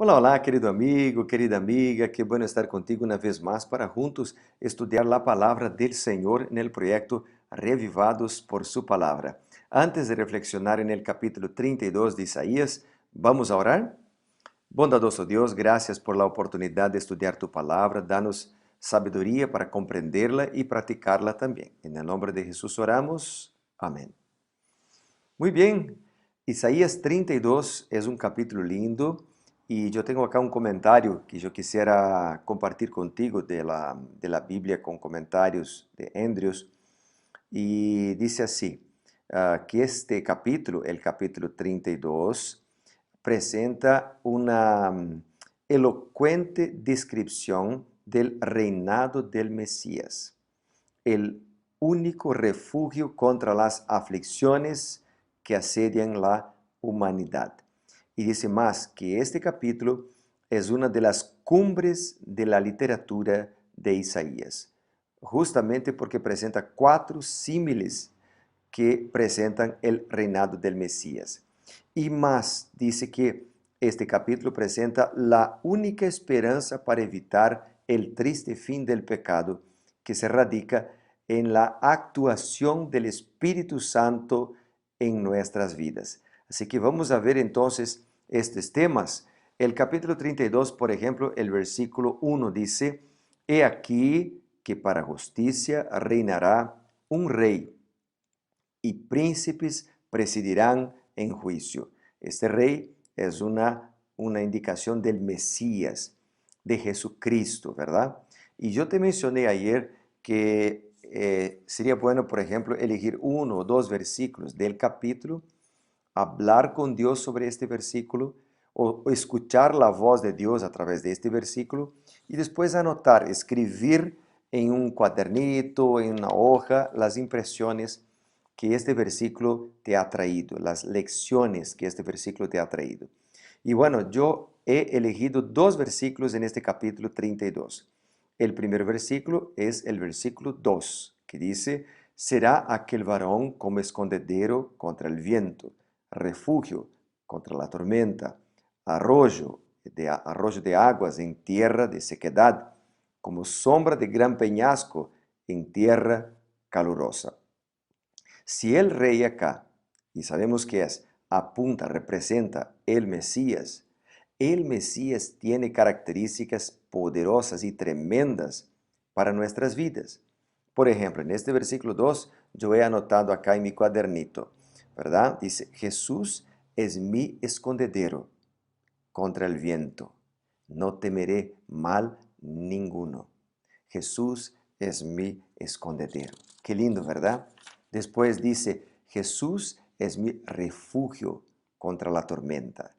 Olá, olá, querido amigo, querida amiga, qué bueno estar contigo una vez más para juntos estudiar la palabra del Señor en el proyecto Revivados por su palabra. Antes de reflexionar en el capítulo 32 de Isaías, vamos a orar. Bondadoso Dios, gracias por la oportunidad de estudiar tu palabra. Danos sabiduría para comprenderla y practicarla también. En el nombre de Jesús oramos. Amén. Muy bien, Isaías 32 es un capítulo lindo y yo tengo acá un comentario que yo quisiera compartir contigo de la Biblia con comentarios de Andrews y dice así, que este capítulo, el capítulo 32, presenta una elocuente descripción del reinado del Mesías, el único refugio contra las aflicciones que asedian la humanidad. Y dice más que este capítulo es una de las cumbres de la literatura de Isaías, justamente porque presenta cuatro símiles que presentan el reinado del Mesías. Y más, dice que este capítulo presenta la única esperanza para evitar el triste fin del pecado, que se radica en la actuación del Espíritu Santo en nuestras vidas. Así que vamos a ver entonces estos temas. El capítulo 32, por ejemplo, el versículo 1 dice, He aquí que para justicia reinará un rey y príncipes presidirán en juicio. Este rey es una indicación del Mesías, de Jesucristo, ¿verdad? Y yo te mencioné ayer que sería bueno, por ejemplo, elegir uno o dos versículos del capítulo, hablar con Dios sobre este versículo o escuchar la voz de Dios a través de este versículo y después anotar, escribir en un cuadernito, en una hoja, las impresiones que este versículo te ha traído, las lecciones que este versículo te ha traído. Y bueno, yo he elegido dos versículos en este capítulo 32. El primer versículo es el versículo 2, que dice, será aquel varón como escondedero contra el viento, refugio contra la tormenta, arroyo de aguas en tierra de sequedad, como sombra de gran peñasco en tierra calurosa. Si el rey acá, y sabemos que es, apunta, representa el Mesías tiene características poderosas y tremendas para nuestras vidas. Por ejemplo, en este versículo 2, yo he anotado acá en mi cuadernito, ¿verdad? Dice, Jesús es mi escondedero contra el viento. No temeré mal ninguno. Jesús es mi escondedero. Qué lindo, ¿verdad? Después dice, Jesús es mi refugio contra la tormenta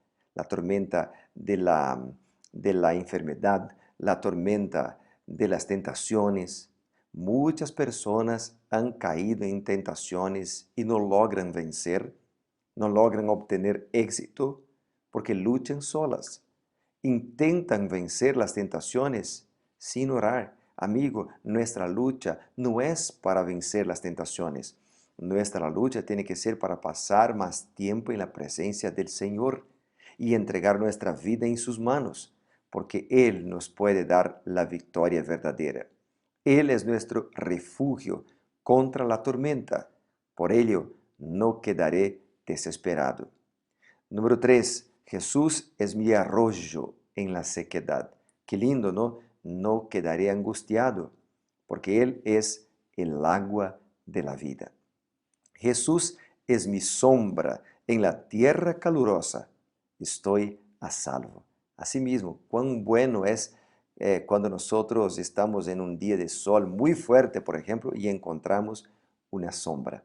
de la enfermedad, la tormenta de las tentaciones. Muchas personas han caído en tentaciones y no logran vencer, no logran obtener éxito porque luchan solas. Intentan vencer las tentaciones sin orar. Amigo, nuestra lucha no es para vencer las tentaciones. Nuestra lucha tiene que ser para pasar más tiempo en la presencia del Señor y entregar nuestra vida en sus manos, porque Él nos puede dar la victoria verdadera. Él es nuestro refugio contra la tormenta. Por ello, no quedaré desesperado. Número 3, Jesús es mi arroyo en la sequedad. Qué lindo, ¿no? No quedaré angustiado, porque Él es el agua de la vida. Jesús es mi sombra en la tierra calurosa. Estoy a salvo. Asimismo, cuán bueno es cuando nosotros estamos en un día de sol muy fuerte, por ejemplo, y encontramos una sombra.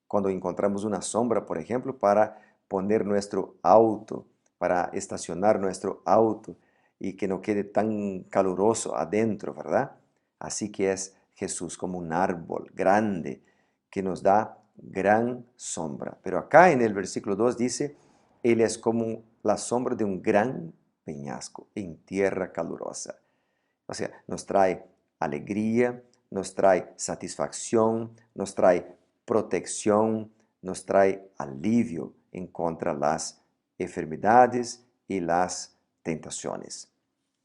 Cuando encontramos una sombra, por ejemplo, para poner nuestro auto, para estacionar nuestro auto y que no quede tan caluroso adentro, ¿verdad? Así que es Jesús como un árbol grande que nos da gran sombra. Pero acá en el versículo 2 dice, Él es como la sombra de un gran peñasco en tierra calurosa. O sea, nos trae alegría, nos trae satisfacción, nos trae protección, nos trae alivio en contra las enfermedades y las tentaciones.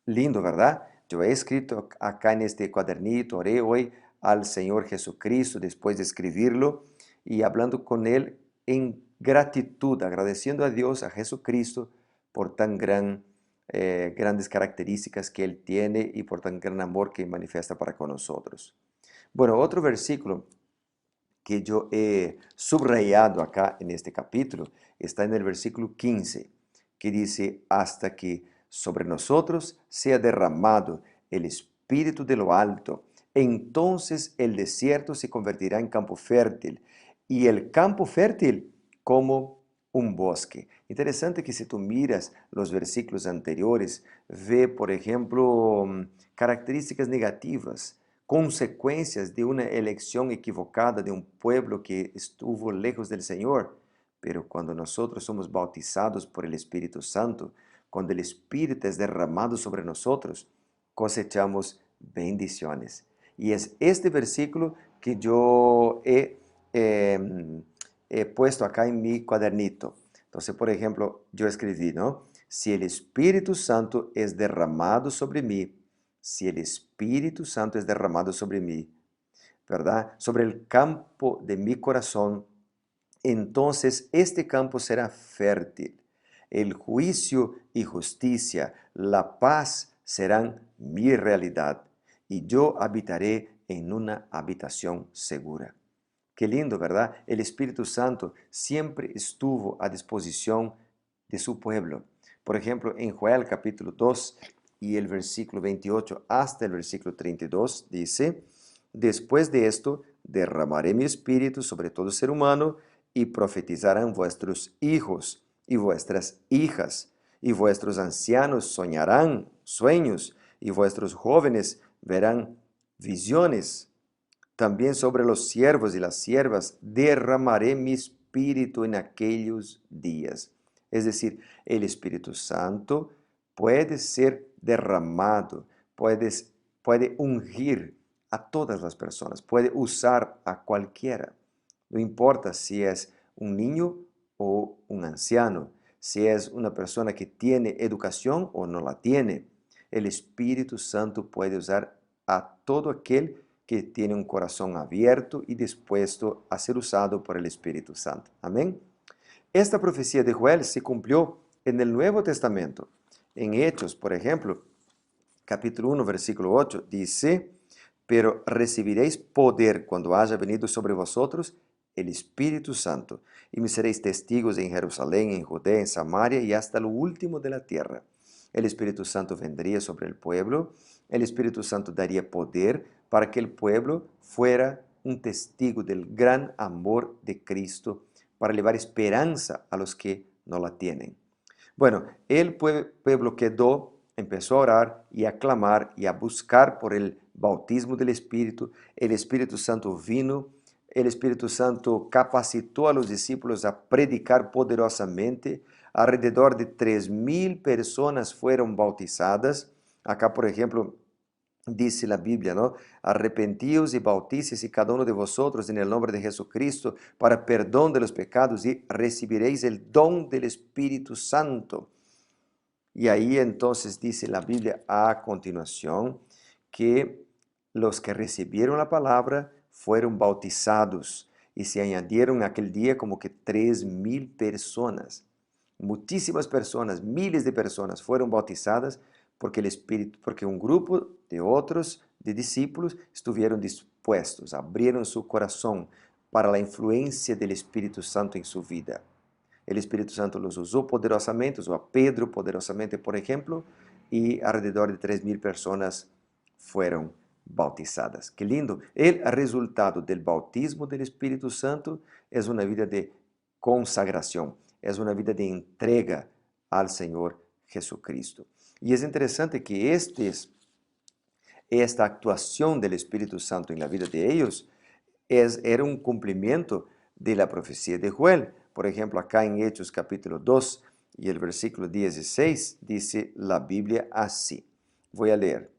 Lindo, ¿verdad? Yo he escrito acá en este cuadernito, oré hoy al Señor Jesucristo después de escribirlo y hablando con Él en gratitud, agradeciendo a Dios, a Jesucristo, por grandes características que Él tiene y por tan gran amor que manifiesta para con nosotros. Bueno, otro versículo que yo he subrayado acá en este capítulo está en el versículo 15, que dice, hasta que sobre nosotros sea derramado el Espíritu de lo alto, entonces el desierto se convertirá en campo fértil y el campo fértil como un bosque. Interesante que si tú miras los versículos anteriores, ve, por ejemplo, características negativas, consecuencias de una elección equivocada de un pueblo que estuvo lejos del Señor. Pero cuando nosotros somos bautizados por el Espíritu Santo, cuando el Espíritu es derramado sobre nosotros, cosechamos bendiciones. Y es este versículo que yo he puesto acá en mi cuadernito. Entonces, por ejemplo, yo escribí, ¿no? Si el Espíritu Santo es derramado sobre mí, si el Espíritu Santo es derramado sobre mí, ¿verdad? Sobre el campo de mi corazón, entonces este campo será fértil. El juicio y justicia, la paz serán mi realidad y yo habitaré en una habitación segura. Qué lindo, ¿verdad? El Espíritu Santo siempre estuvo a disposición de su pueblo. Por ejemplo, en Joel capítulo 2 y el versículo 28 hasta el versículo 32 dice, después de esto derramaré mi espíritu sobre todo ser humano y profetizarán vuestros hijos y vuestras hijas, y vuestros ancianos soñarán sueños, y vuestros jóvenes verán visiones. También sobre los siervos y las siervas derramaré mi espíritu en aquellos días. Es decir, el Espíritu Santo puede ser derramado, puede ungir a todas las personas, puede usar a cualquiera. No importa si es un niño o un anciano, si es una persona que tiene educación o no la tiene. El Espíritu Santo puede usar a todo aquel que tiene un corazón abierto y dispuesto a ser usado por el Espíritu Santo. Amén. Esta profecía de Joel se cumplió en el Nuevo Testamento. En Hechos, por ejemplo, capítulo 1, versículo 8, dice, pero recibiréis poder cuando haya venido sobre vosotros el Espíritu Santo, y me seréis testigos en Jerusalén, en Judea, en Samaria y hasta lo último de la tierra. El Espíritu Santo vendría sobre el pueblo, el Espíritu Santo daría poder para que el pueblo fuera un testigo del gran amor de Cristo, para llevar esperanza a los que no la tienen. Bueno, el pueblo quedó, empezó a orar y a clamar y a buscar por el bautismo del Espíritu. El Espíritu Santo vino, el Espíritu Santo capacitó a los discípulos a predicar poderosamente. Alrededor de 3.000 personas fueron bautizadas. Acá, por ejemplo, dice la Biblia, ¿no? Arrepentíos y bautícese cada uno de vosotros en el nombre de Jesucristo para perdón de los pecados y recibiréis el don del Espíritu Santo. Y ahí entonces dice la Biblia a continuación que los que recibieron la palabra fueron bautizados y se añadieron aquel día como que 3.000 personas. Muchísimas personas, miles de personas fueron bautizadas porque el Espíritu, porque un grupo de otros, de discípulos, estuvieron dispuestos, abrieron su corazón para la influencia del Espíritu Santo en su vida. El Espíritu Santo los usó poderosamente, usó a Pedro poderosamente, por ejemplo, y alrededor de 3.000 personas fueron bautizadas. Qué lindo. El resultado del bautismo del Espíritu Santo es una vida de consagración, es una vida de entrega al Señor Jesucristo. Y es interesante que esta actuación del Espíritu Santo en la vida de ellos era un cumplimiento de la profecía de Joel. Por ejemplo, acá en Hechos capítulo 2 y el versículo 16 dice la Biblia así. Voy a leer.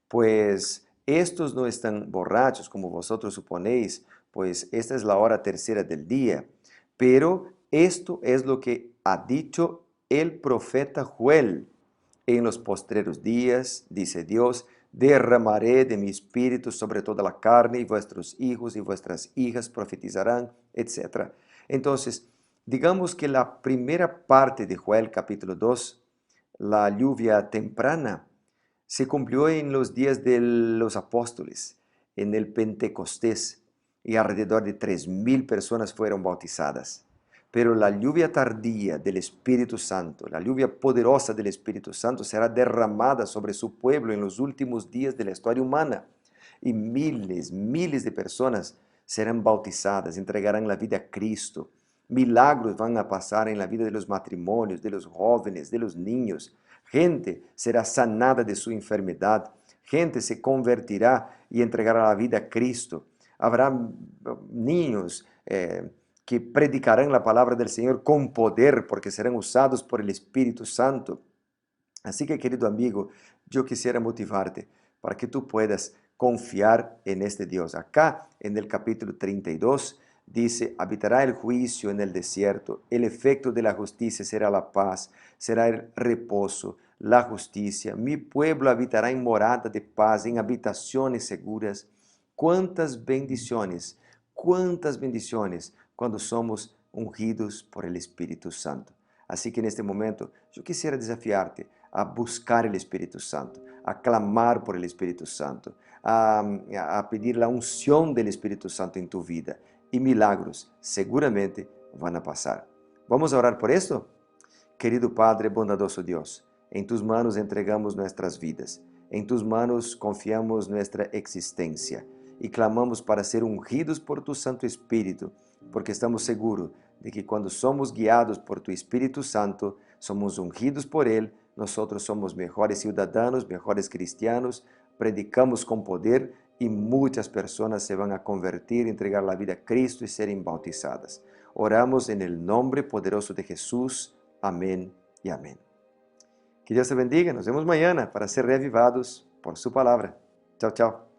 Pues estos no están borrachos como vosotros suponéis, pues esta es la hora tercera del día. Pero esto es lo que ha dicho el profeta Joel. En los postreros días, dice Dios, derramaré de mi espíritu sobre toda la carne y vuestros hijos y vuestras hijas profetizarán, etc. Entonces, digamos que la primera parte de Joel capítulo 2, la lluvia temprana, se cumplió en los días de los apóstoles, en el Pentecostés, y alrededor de 3.000 personas fueron bautizadas. Pero la lluvia tardía del Espíritu Santo, la lluvia poderosa del Espíritu Santo será derramada sobre su pueblo en los últimos días de la historia humana. Y miles, miles de personas serán bautizadas, entregarán la vida a Cristo. Milagros van a pasar en la vida de los matrimonios, de los jóvenes, de los niños. Gente será sanada de su enfermedad. Gente se convertirá y entregará la vida a Cristo. Habrá niños que predicarán la palabra del Señor con poder porque serán usados por el Espíritu Santo. Así que, querido amigo, yo quisiera motivarte para que tú puedas confiar en este Dios. Acá en el capítulo 32 dice, habitará el juicio en el desierto, el efecto de la justicia será la paz, será el reposo, la justicia. Mi pueblo habitará en morada de paz, en habitaciones seguras. Cuántas bendiciones cuando somos ungidos por el Espíritu Santo. Así que en este momento yo quisiera desafiarte a buscar el Espíritu Santo, a clamar por el Espíritu Santo, a pedir la unción del Espíritu Santo en tu vida. Y milagros seguramente van a pasar. Vamos a orar por esto. Querido Padre, bondadoso Dios, en tus manos entregamos nuestras vidas. En tus manos confiamos nuestra existencia y clamamos para ser ungidos por tu Santo Espíritu, porque estamos seguros de que cuando somos guiados por tu Espíritu Santo, somos ungidos por Él, nosotros somos mejores ciudadanos, mejores cristianos, predicamos con poder y muchas personas se van a convertir, entregar la vida a Cristo y serem bautizadas. Oramos en el nombre poderoso de Jesús. Amén y amén. Que Dios te bendiga. Nos vemos mañana para ser reavivados por su palabra. Chao, chao.